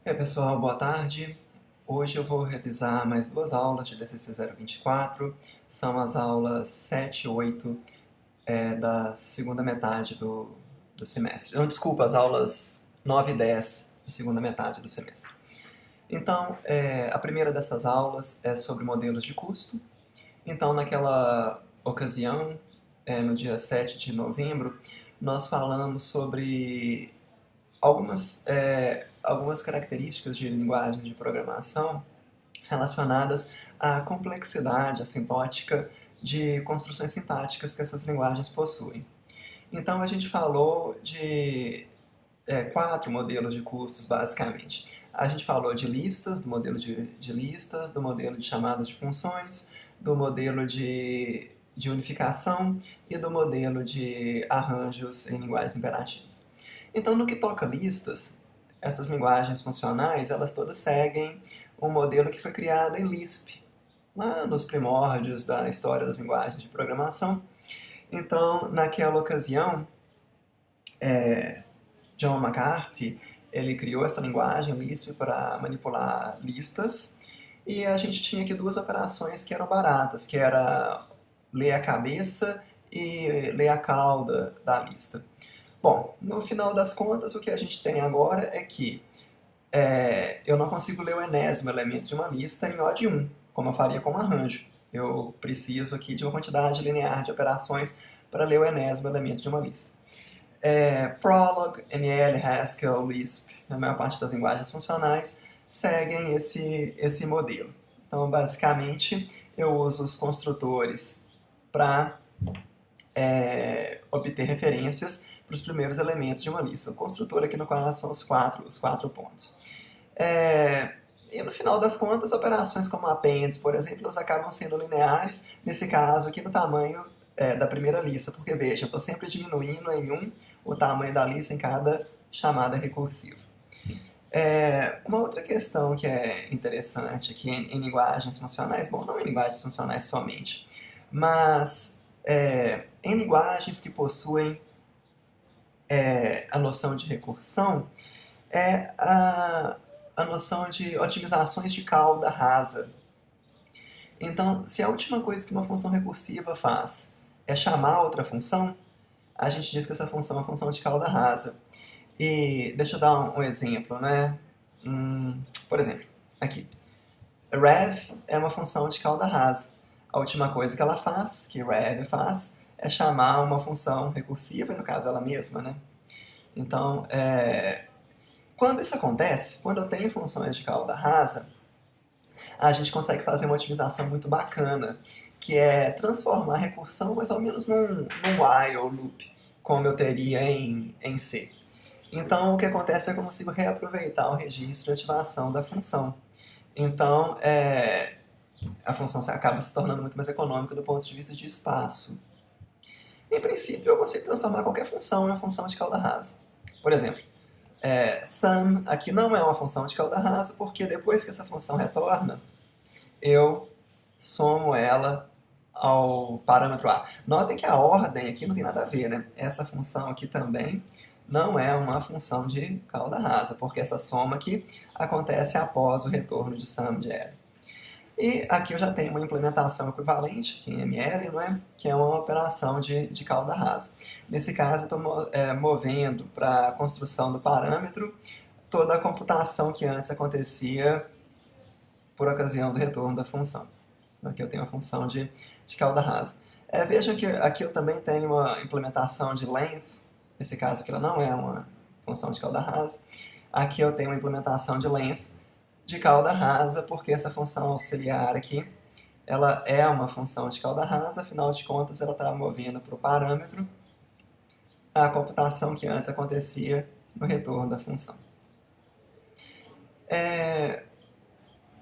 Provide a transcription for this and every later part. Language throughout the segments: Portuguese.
E aí, pessoal, boa tarde. Hoje eu vou revisar mais duas aulas de DCC 024. São as aulas 7 e 8 da segunda metade do semestre. Não, desculpa, as aulas 9 e 10 da segunda metade do semestre. Então, a primeira dessas aulas é sobre modelos de custo. Então, naquela ocasião, no dia 7 de novembro, nós falamos sobre algumas características de linguagem de programação relacionadas à complexidade assintótica de construções sintáticas que essas linguagens possuem. Então a gente falou de quatro modelos de custos, basicamente. A gente falou de listas, do modelo de listas, do modelo de chamadas de funções, do modelo de unificação e do modelo de arranjos em linguagens imperativas. Então, no que toca a listas, essas linguagens funcionais, elas todas seguem um modelo que foi criado em Lisp, lá nos primórdios da história das linguagens de programação. Então, naquela ocasião, John McCarthy, ele criou essa linguagem Lisp para manipular listas, e a gente tinha aqui duas operações que eram baratas, que era ler a cabeça e ler a cauda da lista. Bom, no final das contas, o que a gente tem agora é que eu não consigo ler o enésimo elemento de uma lista em O de 1, como eu faria com um arranjo. Eu preciso aqui de uma quantidade linear de operações para ler o enésimo elemento de uma lista. Prolog, ML, Haskell, Lisp, a maior parte das linguagens funcionais, seguem esse modelo. Então, basicamente, eu uso os construtores para obter referências para os primeiros elementos de uma lista. O construtor aqui no caso são os quatro pontos. E no final das contas, operações como appends, por exemplo, elas acabam sendo lineares, nesse caso aqui no tamanho da primeira lista, porque veja, eu estou sempre diminuindo em 1 o tamanho da lista em cada chamada recursiva. Uma outra questão que é interessante aqui em linguagens funcionais, bom, não em linguagens funcionais somente, mas em linguagens que possuem a noção de recursão, é a noção de otimizações de cauda rasa. Então, se a última coisa que uma função recursiva faz é chamar outra função, a gente diz que essa função é uma função de cauda rasa. E deixa eu dar um exemplo, né? Por exemplo, aqui. Rev é uma função de cauda rasa. A última coisa que ela faz, que rev faz, é chamar uma função recursiva, e no caso ela mesma, né? Então, quando isso acontece, quando eu tenho funções de cauda rasa, a gente consegue fazer uma otimização muito bacana, que é transformar a recursão mais ou menos num while loop, como eu teria em C. Então, o que acontece é que eu consigo reaproveitar o registro de ativação da função. Então, a função acaba se tornando muito mais econômica do ponto de vista de espaço. Em princípio, eu consigo transformar qualquer função em uma função de cauda rasa. Por exemplo, sum aqui não é uma função de cauda rasa, porque depois que essa função retorna, eu somo ela ao parâmetro A. Notem que a ordem aqui não tem nada a ver, né? Essa função aqui também não é uma função de cauda rasa, porque essa soma aqui acontece após o retorno de sum de L. E aqui eu já tenho uma implementação equivalente, em ML, não é? Que é uma operação de cauda rasa. Nesse caso, eu estou movendo para a construção do parâmetro toda a computação que antes acontecia por ocasião do retorno da função. Aqui eu tenho uma função de cauda rasa. Vejam que aqui eu também tenho uma implementação de length. Nesse caso aqui ela não é uma função de cauda rasa. Aqui eu tenho uma implementação de length de cauda rasa, porque essa função auxiliar aqui, ela é uma função de cauda rasa, afinal de contas ela está movendo para o parâmetro a computação que antes acontecia no retorno da função.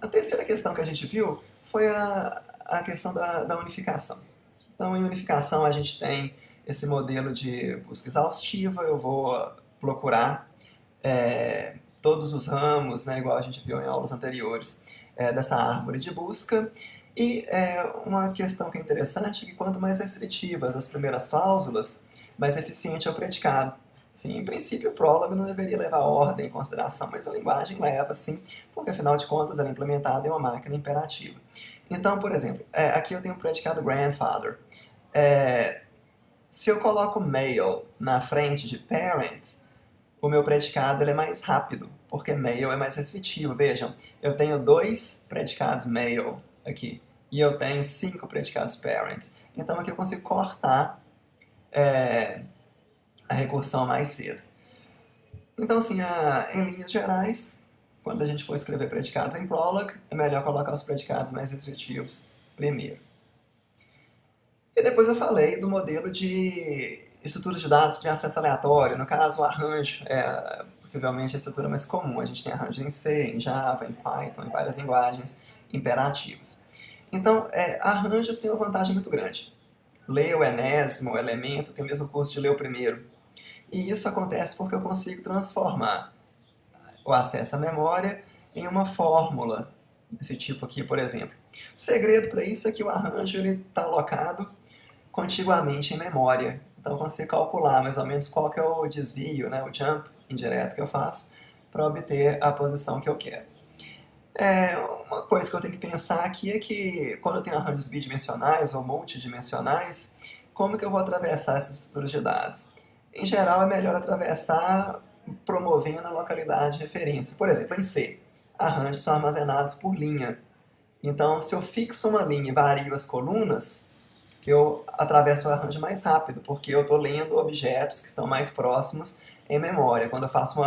A terceira questão que a gente viu foi a questão da unificação. Então, em unificação, a gente tem esse modelo de busca exaustiva, eu vou procurar todos os ramos, né, igual a gente viu em aulas anteriores, dessa árvore de busca. E uma questão que é interessante é que quanto mais restritivas as primeiras cláusulas, mais eficiente é o predicado. Assim, em princípio, o Prolog não deveria levar ordem em consideração, mas a linguagem leva, sim, porque afinal de contas ela é implementada em uma máquina imperativa. Então, por exemplo, aqui eu tenho o predicado grandfather. Se eu coloco male na frente de parent, o meu predicado ele é mais rápido, porque male é mais restritivo. Vejam, eu tenho 2 predicados male aqui, e eu tenho 5 predicados parents. Então aqui eu consigo cortar a recursão mais cedo. Então, assim, em linhas gerais, quando a gente for escrever predicados em Prolog, é melhor colocar os predicados mais restritivos primeiro. E depois eu falei do modelo de estrutura de dados de acesso aleatório. No caso, o arranjo é possivelmente a estrutura mais comum. A gente tem arranjo em C, em Java, em Python, em várias linguagens imperativas. Então, arranjos têm uma vantagem muito grande. Ler o enésimo, o elemento, tem o mesmo custo de ler o primeiro. E isso acontece porque eu consigo transformar o acesso à memória em uma fórmula desse tipo aqui, por exemplo. O segredo para isso é que o arranjo está alocado contiguamente em memória. Então eu consigo calcular mais ou menos qual que é o desvio, né, o jump indireto que eu faço para obter a posição que eu quero. Uma coisa que eu tenho que pensar aqui é que quando eu tenho arranjos bidimensionais ou multidimensionais, como que eu vou atravessar essas estruturas de dados? Em geral, é melhor atravessar promovendo a localidade de referência. Por exemplo, em C, arranjos são armazenados por linha. Então, se eu fixo uma linha e vario as colunas, que eu atravesso o arranjo mais rápido, porque eu estou lendo objetos que estão mais próximos em memória. Quando eu faço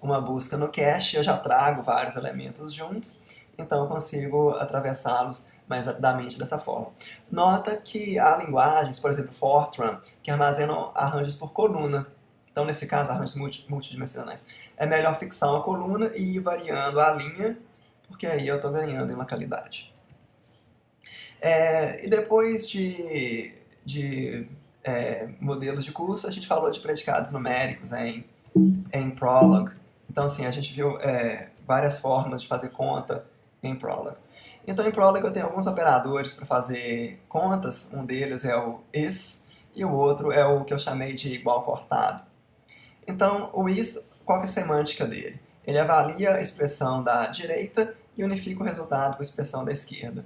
uma busca no cache, eu já trago vários elementos juntos, então eu consigo atravessá-los mais rapidamente dessa forma. Nota que há linguagens, por exemplo, Fortran, que armazenam arranjos por coluna. Então, nesse caso, arranjos multidimensionais. É melhor fixar uma coluna e ir variando a linha, porque aí eu estou ganhando em localidade. E depois de modelos de curso, a gente falou de predicados numéricos em Prolog. Então, assim, a gente viu várias formas de fazer conta em Prolog. Então, em Prolog eu tenho alguns operadores para fazer contas. Um deles é o is e o outro é o que eu chamei de igual cortado. Então, o is, qual que é a semântica dele? Ele avalia a expressão da direita e unifica o resultado com a expressão da esquerda.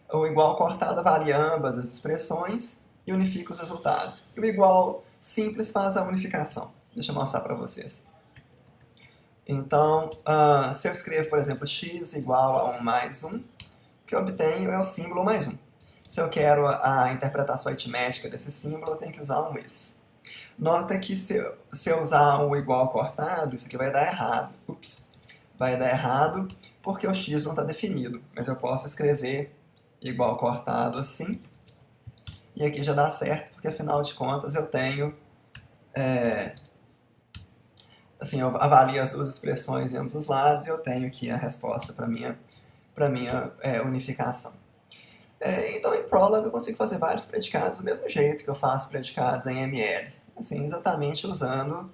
O igual cortado avalia ambas as expressões e unifica os resultados. E o igual simples faz a unificação. Deixa eu mostrar para vocês. Então, se eu escrevo, por exemplo, x igual a 1 mais 1, o que eu obtenho é o símbolo mais 1. Se eu quero a interpretação aritmética desse símbolo, eu tenho que usar um is. Nota que se eu usar um igual cortado, isso aqui vai dar errado. Vai dar errado porque o x não está definido, mas eu posso escrever igual cortado assim, e aqui já dá certo, porque afinal de contas eu tenho, assim, eu avalio as duas expressões em ambos os lados e eu tenho aqui a resposta para minha unificação. Então em Prolog eu consigo fazer vários predicados do mesmo jeito que eu faço predicados em ML, assim, exatamente usando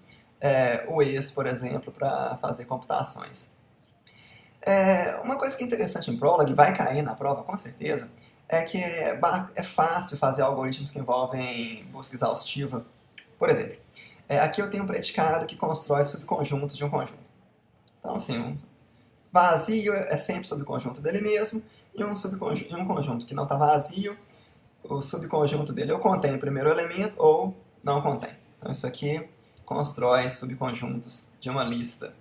o is, por exemplo, para fazer computações. Uma coisa que é interessante em Prolog, vai cair na prova com certeza, é que é fácil fazer algoritmos que envolvem busca exaustiva. Por exemplo, aqui eu tenho um predicado que constrói subconjuntos de um conjunto. Então, assim, um vazio é sempre subconjunto dele mesmo, e um conjunto que não está vazio, o subconjunto dele ou contém o primeiro elemento ou não contém. Então, isso aqui constrói subconjuntos de uma lista.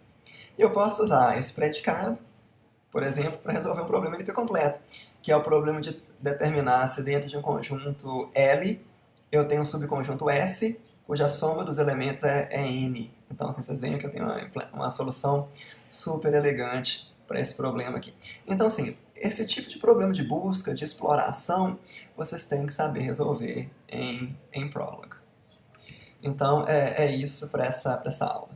E eu posso usar esse predicado, por exemplo, para resolver um problema NP completo, que é o problema de determinar se dentro de um conjunto L eu tenho um subconjunto S, cuja soma dos elementos é N. Então, assim, vocês veem que eu tenho uma solução super elegante para esse problema aqui. Então, assim, esse tipo de problema de busca, de exploração, vocês têm que saber resolver em Prolog. Então, é isso para essa aula.